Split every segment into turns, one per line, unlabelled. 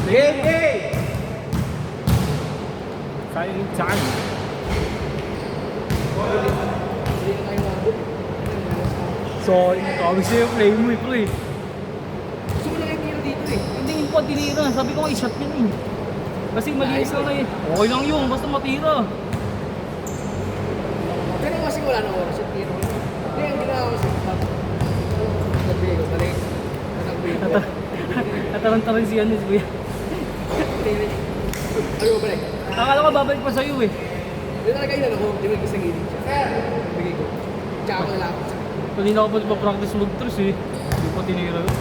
Hey!
Sayang saan? Sorry, kawag sa'yo yung play mo ito eh.
Gusto mo lang yung tiro dito eh.
Hindi yung pa tinira. Sabi ko nga i-shot yun eh. Kasi malinis lang eh. Okay lang yun, basta matira.
Pero kasi wala na oras yung tiro. Hindi, ang ginawa ko sa top. Nagbigay ko, balik. Nagbigay ko.
Natarantaran si Anis, kuya.
Ano ba balik?
Akala ko babalik pa sa'yo eh.
Hindi talaga ilan ako, di ba sa gilid siya. Nagbigay ko. Tsaka ko nalapit siya.
Kanina ako pa nagpa-practice mag-tres eh. Hindi pa tinira yun.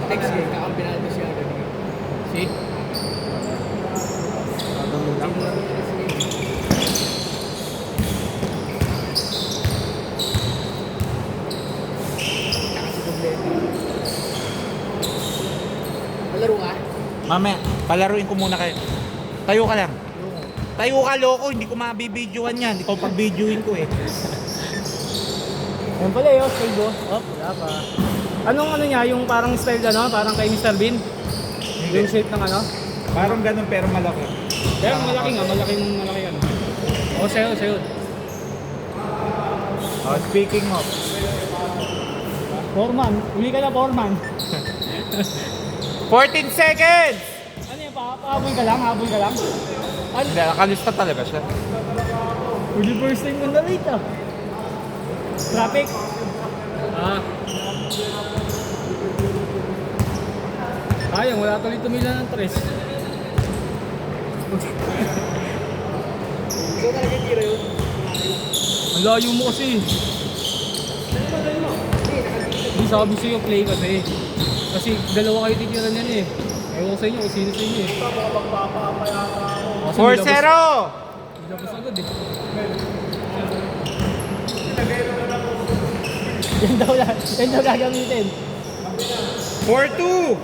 Next game, kakampi na ito siya.
See?
Malaro ka?
Mamaya, palaruin ko muna kayo. Tayo ka lang. Tayo ka, loko. Hindi ko mabibidyoan yan. Hindi ko pag-videoin ko eh.
Yan pala yun, style go. Oh, wala pa. Anong ano niya, yung parang style ano, parang kay Mr. Bean? Yung shape ng ano?
Parang ganun pero malaki.
Kaya malaki nga, malaki ano. O, sa'yo.
Oh, speaking of,
Foreman, uli ka na Foreman.
14 seconds!
Ano yan, pahabol ka lang? Ano?
Hindi, nakalista talaga siya.
For the first time ko na late ah. Traffic. Ah. Sayang, wala tuloy tumila ng tres.
Ikaw talaga yung tiro yun.
Ang layo mo kasi. Hindi sabi sa'yo play kasi. Kasi dalawa kayo titiran yan eh. Ewan ko sa inyo kung sino sa inyo eh. Kasi
4-0!
nilabas agad eh. Yan daw gagamitin.
4-2!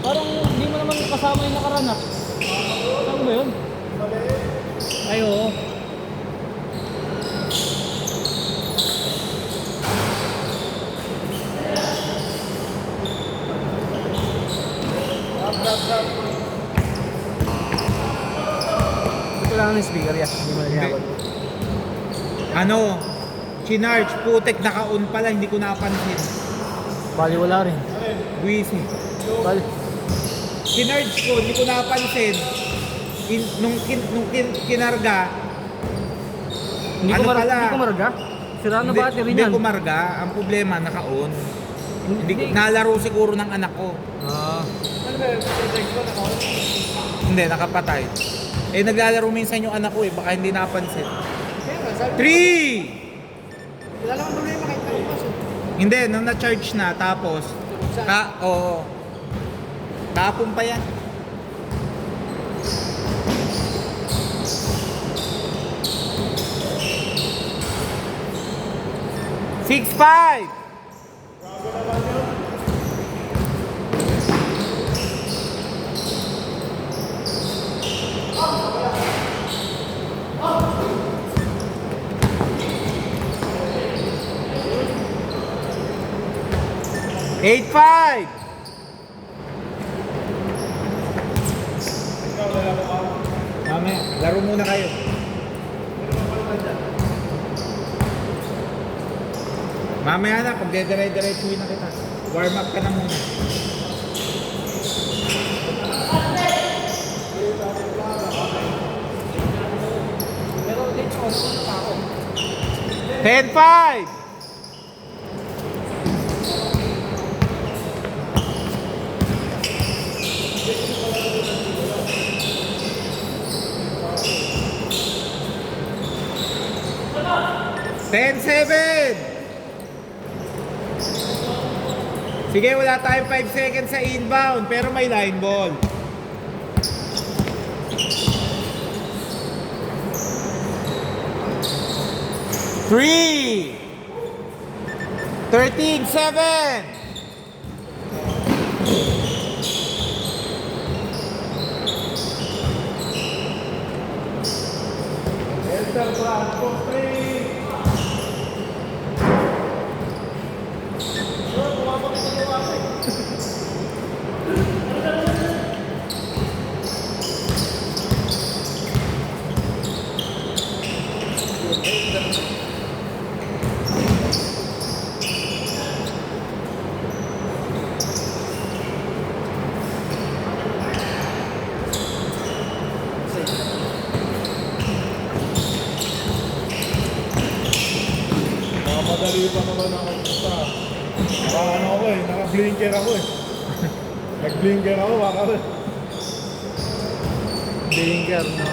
Parang hindi mo naman kasama yung nakaraan ah. Saan ba yun? Ay oo. Ito lang ng speaker yan. Hindi mo nangyabot.
Ano? Chinarge, putek, naka-on pala, hindi ko napansin.
Bali wala rin.
Buwisi.
Bali.
Chinarge ko, hindi ko napansin. Nung kinarga,
Hindi
Ano
ko
pala?
Hindi ko marga. Sira na battery
hindi
niyan.
ko marga. Ang problema, naka-on. Hindi,
Hindi.
nalaro siguro ng anak ko.
Ah.
Ano ba yun? Project ko na ako?
Hindi, nakapatay. Eh, naglalaro minsan yung anak ko eh, baka hindi napansin.
Kaya nga, sabi ko,
3!
wala namang problema kahit talupas eh.
Hindi, nung na-charge na, tapos, oo. Tapon pa yan. Six, 5! Eight, 5! Mamaya, laro muna kayo. Mamaya na, kung dedire-diretsuhin na kita. Warm up ka na muna.
Pero let's go, ano pa ako?
10-5! Ten, 7! Sige, wala tayong 5 seconds sa inbound, pero may line ball. 3, 13, 7.
Enter Franco 3.
Madali pa naman ako sa ano ako eh, naka-blinker ako eh. Nag-blinker ako, baka rin.
Blinker, no?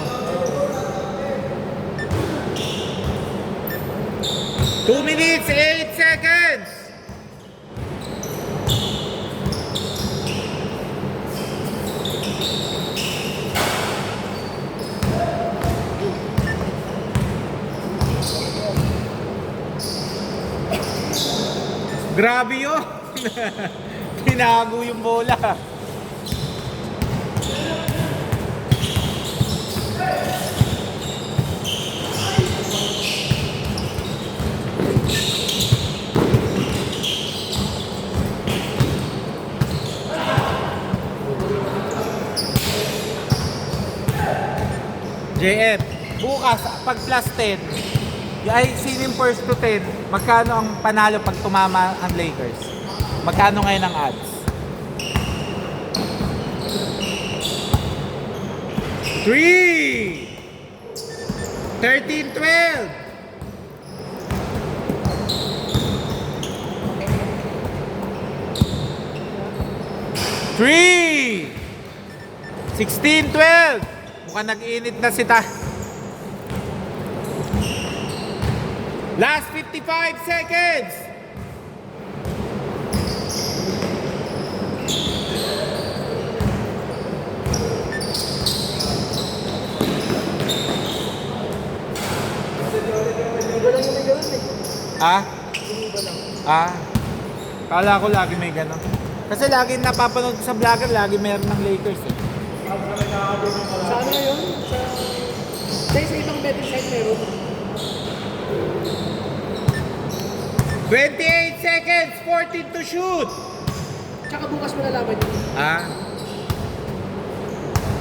2 minutes, 8 seconds. Grabe yun. Tinago yung bola. JF, bukas pag plus 10, ay sino yung first to 10, magkano ang panalo pag tumama ang Lakers? Magkano ngayon ang odds? 3, 13, 12. 3, 16, 12. Mukhang nag-init na si ta. Last 55 seconds. Ah? Ah? Kala ko lagi may ganon. Kasi lagi napapanood ko sa vlogger, lagi meron ng Lakers eh.
Sa ano yun? Sa ibang betting site meron.
28 seconds, 14 to shoot.
Tsaka bukas mo nalaman yun.
Ah?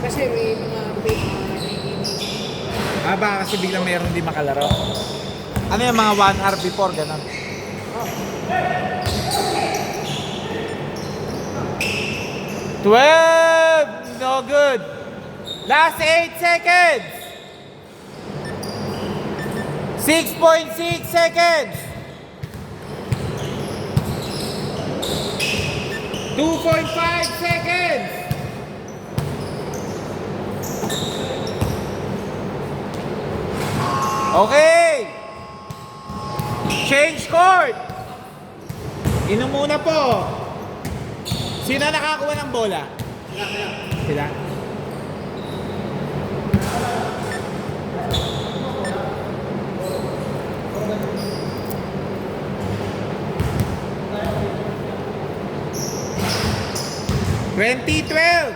Kasi may mga
Baka kasi biglang meron di makalaro. Ano yung mga 1 hour before, ganon? Twelve! No good. Last 8 seconds. 6.6 seconds. 2.5 seconds. Okay. Change court. Inom muna po. Sino nakakuha ng bola? Sila. Twenty 12.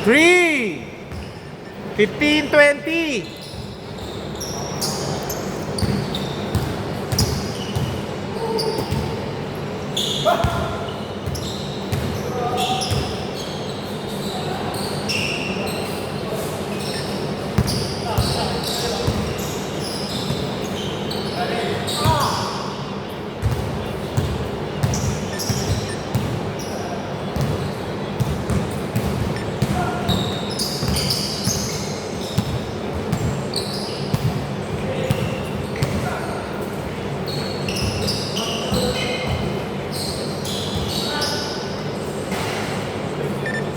Three, 15, 20.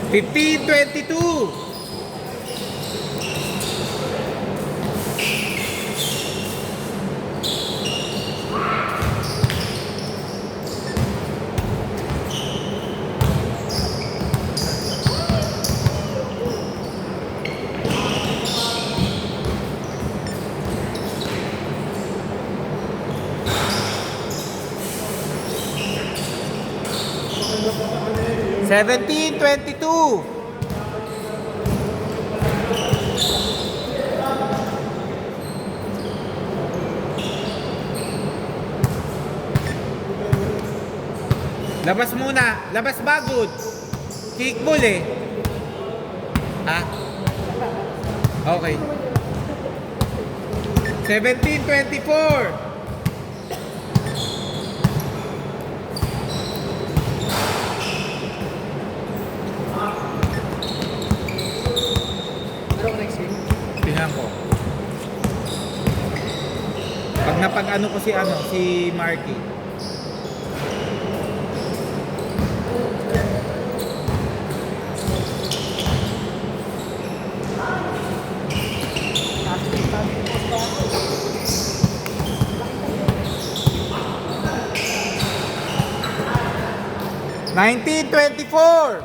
Fifteen, 22. 17-22. Labas muna. Labas bagod. Kickball eh. Ha? Okay. 17-24.
Pero ko next game.
Tingnan ko. Pag napag-ano ko si Marky. Nineteen 24.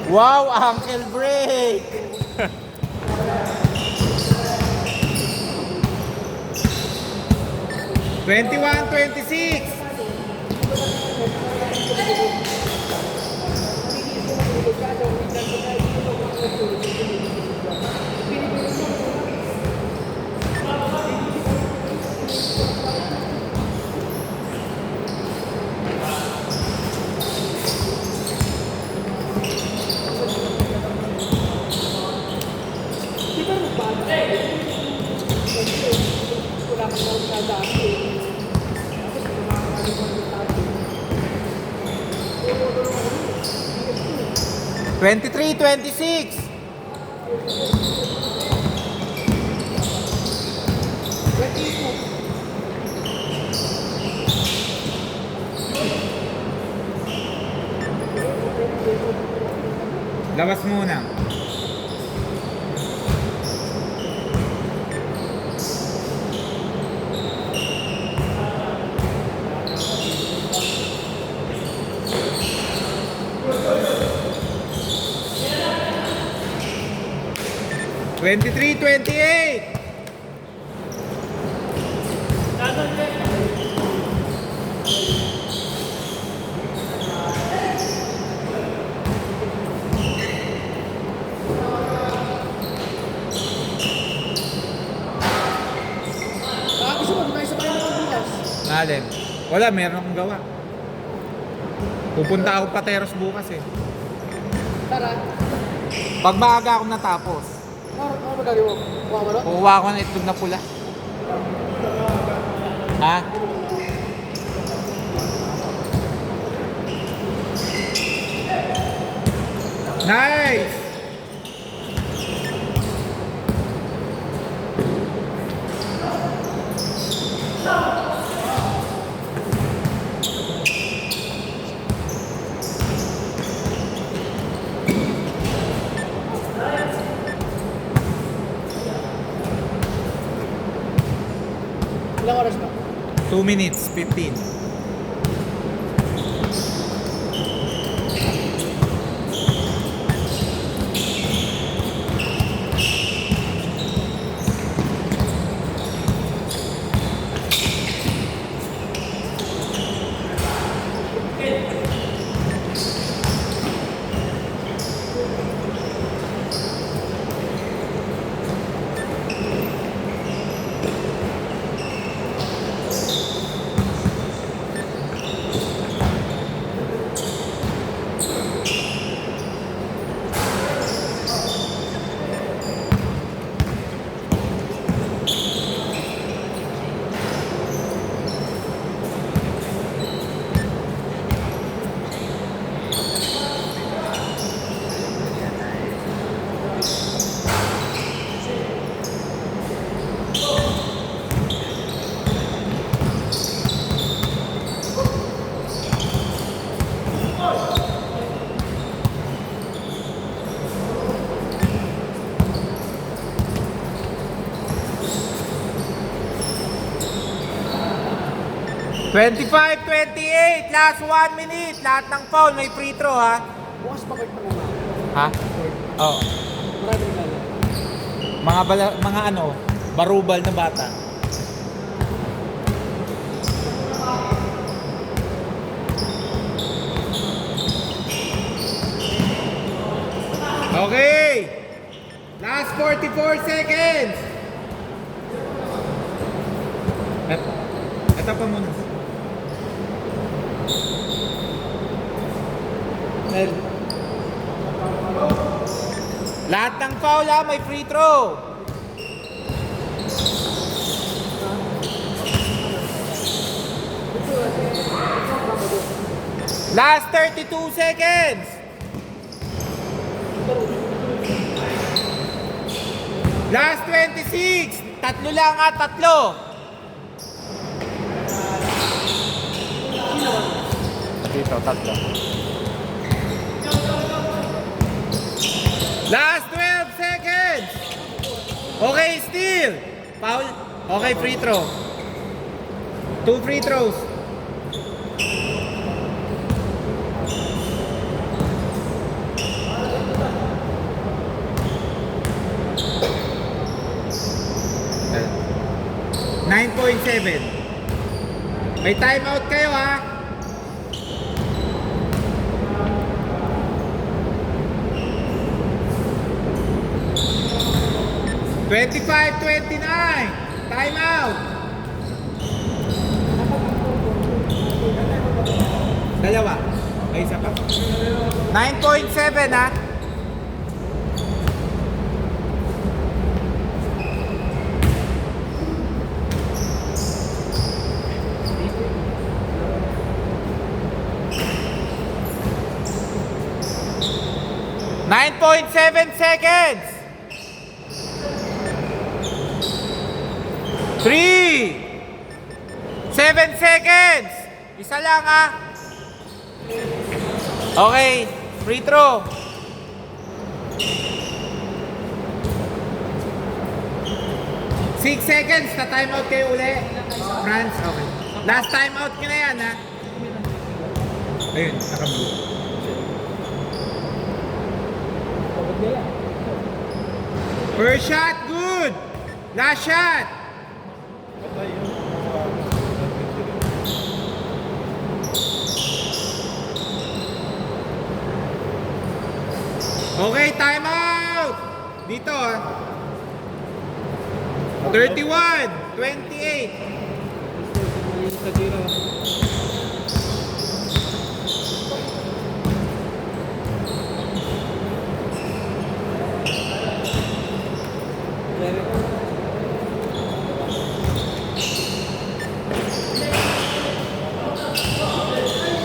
Wow, ankle break! Twenty-one, 26. Twenty-three, 26. Labas muna. Twenty-three, 28.
Gusto mo, tayo sa bahay ng bukas.
Alin? Wala, meron akong gawa. Pupunta ako Pateros bukas eh.
Tara.
Pag maaga ako natapos,
Ano magagawin mo? Kuha mo no?
kukuha ako ng itlog na pula. Ha? Nice!
Ilang oras ba?
2 minutes, 15. 25-28, last 1 minute. Lahat ng foul may free throw ha.
Bukas pa kayo pa naman.
Ha? Oo.
Maraming gala.
Mga ano, barubal na bata. Okay. Last 44 seconds. Ito pa muna. Lahat ng foul ha, may free throw. Last 32 seconds. Last 26. Tatlo lang ha, tatlo. Dito, tatlo. Last 12 seconds. Okay, steal. Foul. Okay, free throw. 2 free throws. Ayan. 9.7. May timeout kayo ha. Twenty-five, 29. Time out. Dalawa. May isa pa. 9.7 ha. .7 seconds. 3 7 seconds. Isa lang ha. Okay, free throw. Six seconds, na timeout kayo uli. France, okay. Last timeout nyo na yan ha. Ayun, naka-blue. First shot, good. Last shot. Okay, time out. Dito ah. 31, 28.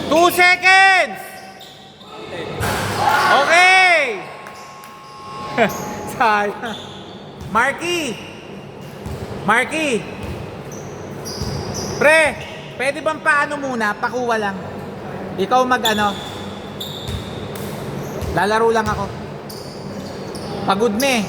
Two seconds. Okay. Sayang. Marky. Pre, pwede bang paano muna? Pakuha lang. Ikaw mag-ano? Lalaro lang ako. Pagod na eh.